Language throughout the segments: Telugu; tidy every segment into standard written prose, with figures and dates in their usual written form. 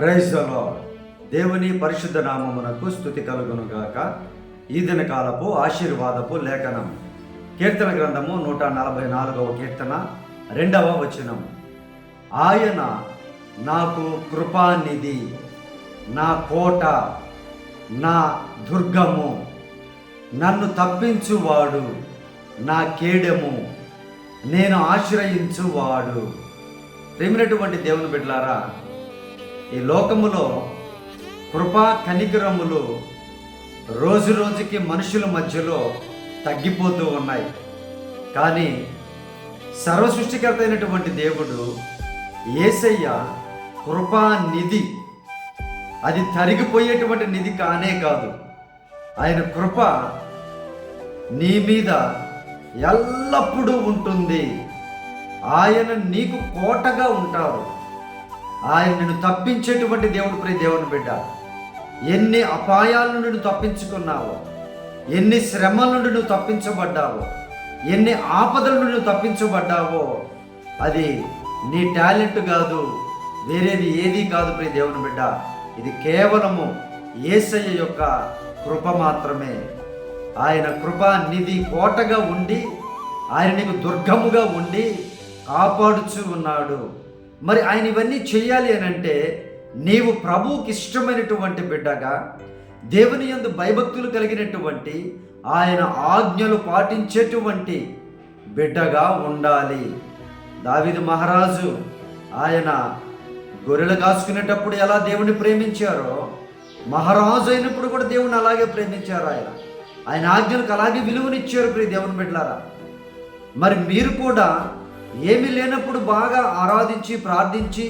Praise the lord. దేవుని పరిశుద్ధ నామమునకు స్తుతి కలుగును గాక. ఈ దిన కాలపు ఆశీర్వాదపు లేఖనం కీర్తన గ్రంథము 144వ కీర్తన 2వ వచనం. ఆయన నాకు కృపానిధి, నా కోట, నా దుర్గము, నన్ను తప్పించువాడు, నా కేడెము, నేను ఆశ్రయించువాడు. ప్రేమైనటువంటి దేవుని బిడ్డలారా, ఈ లోకములో కృపా కనికరములు రోజు రోజుకి మనుషుల మధ్యలో తగ్గిపోతూ ఉన్నాయి. కానీ సర్వసృష్టికర్త అయినటువంటి దేవుడు యేసయ్య కృపా నిధి. అది తరిగిపోయేటువంటి నిధి కానే కాదు. ఆయన కృప నీ మీద ఎల్లప్పుడూ ఉంటుంది. ఆయన నీకు కోటగా ఉంటారు. ఆయన నిన్ను తప్పించేటువంటి దేవుడు. ప్రియ దేవుని బిడ్డ, ఎన్ని అపాయాల నుండి నువ్వు తప్పించుకున్నావో, ఎన్ని శ్రమల నుండి నువ్వు తప్పించబడ్డావో, ఎన్ని ఆపదల నుండి నువ్వు తప్పించబడ్డావో, అది నీ టాలెంట్ కాదు, వేరేది ఏది కాదు. ప్రియ దేవుని బిడ్డ, ఇది కేవలము యేసయ్య యొక్క కృప మాత్రమే. ఆయన కృపా నిధి కోటగా ఉండి, ఆయన నీకు దుర్గముగా ఉండి కాపాడుచూ ఉన్నాడు. మరి ఆయన ఇవన్నీ చేయాలి అని అంటే నీవు ప్రభువుకి ఇష్టమైనటువంటి బిడ్డగా, దేవుని యందు భయభక్తులు కలిగినటువంటి, ఆయన ఆజ్ఞలు పాటించేటువంటి బిడ్డగా ఉండాలి. దావీదు మహారాజు ఆయన గొర్రెలు కాసుకునేటప్పుడు ఎలా దేవుని ప్రేమించారో, మహారాజు అయినప్పుడు కూడా దేవుని అలాగే ప్రేమించారు. ఆయన ఆజ్ఞలకు అలాగే విలువనిచ్చారు. ప్రియ దేవుని బిడ్డలారా, మరి మీరు కూడా ఏమీ లేనప్పుడు బాగా ఆరాధించి ప్రార్థించి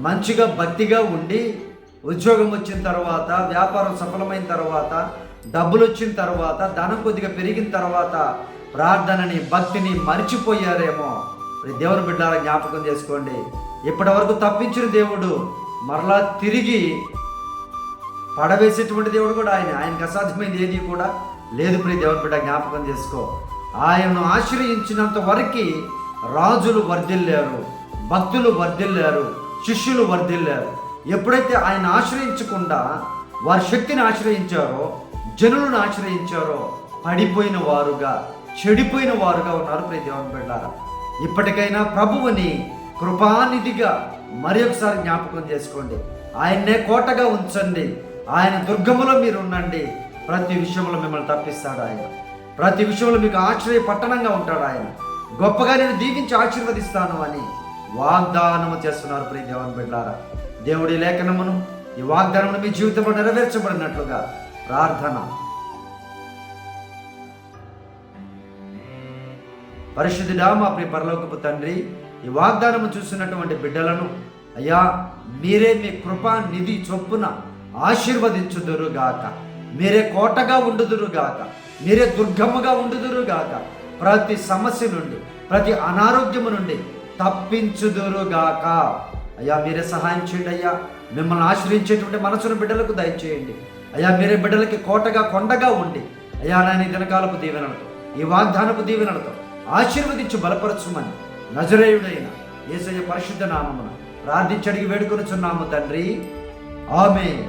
మంచిగా భక్తిగా ఉండి, ఉద్యోగం వచ్చిన తర్వాత, వ్యాపారం సఫలమైన తర్వాత, డబ్బులు వచ్చిన తర్వాత, ధనం కొద్దిగా పెరిగిన తర్వాత ప్రార్థనని భక్తిని మరిచిపోయారేమో. దేవుని బిడ్డలారా, జ్ఞాపకం చేసుకోండి. ఇప్పటి వరకు తప్పించిన దేవుడు మరలా తిరిగి పడవేసేటువంటి దేవుడు కూడా ఆయనకు అసాధ్యమైంది ఏది కూడా లేదు. ప్రియ దేవుని బిడ్డ, జ్ఞాపకం చేసుకో. ఆయనను ఆశ్రయించినంత వరకు రాజులు వర్ధిల్లారు, భక్తులు వర్ధిల్లారు, శిష్యులు వర్ధిల్లారు. ఎప్పుడైతే ఆయన ఆశ్రయించకుండా వారి శక్తిని ఆశ్రయించారో, జనులను ఆశ్రయించారో, పడిపోయిన వారుగా, చెడిపోయిన వారుగా ఉన్నారు. ప్రియ దేవుని బిడ్డలారా, ఇప్పటికైనా ప్రభువుని కృపానిధిగా మరి ఒకసారి జ్ఞాపకం చేసుకోండి. ఆయన్నే కోటగా ఉంచండి. ఆయన దుర్గములో మీరు ఉండండి. ప్రతి విషయంలో మిమ్మల్ని తప్పిస్తాడు ఆయన. ప్రతి విషయంలో మీకు ఆశ్రయ పట్టణంగా ఉంటాడు ఆయన. గొప్పగా నేను దీవించి ఆశీర్వదిస్తాను అని వాగ్దానము చేస్తున్నారు. ప్రియ దేవుని బిడ్డలారా, దేవుడి లేఖనమును, ఈ వాగ్దానమును మీ జీవితంలో నెరవేర్చబడినట్లుగా ప్రార్థన. పరిశుద్ధుడా, మా ప్రియ పరలోకపు తండ్రి, ఈ వాగ్దానము చూసినటువంటి బిడ్డలను అయ్యా మీరే మీ కృపా నిధి చొప్పున ఆశీర్వదించుదురుగాక. మీరే కోటగా ఉండుదురుగాక. మీరే దుర్గమ్మగా ఉండుదురుగాక. ప్రతి సమస్య నుండి, ప్రతి అనారోగ్యము నుండి తప్పించుదురుగాక. అయ్యా మీరే సహాయం చేయండి. అయ్యా మిమ్మల్ని ఆశ్రయించేటువంటి మనసును బిడ్డలకు దయచేయండి. అయ్యా మీరే బిడ్డలకి కోటగా, కొండగా ఉండి, అయ్యా నాయన దినకాలపు దీవెనలతో, ఈ వాగ్దానపు దీవెనలతో ఆశీర్వదించి బలపరచుమని నజరేయుడైన యేసయ్య పరిశుద్ధ నామమున ప్రార్థించి అడిగి వేడుకొనుచున్నాము తండ్రి. ఆమేన్.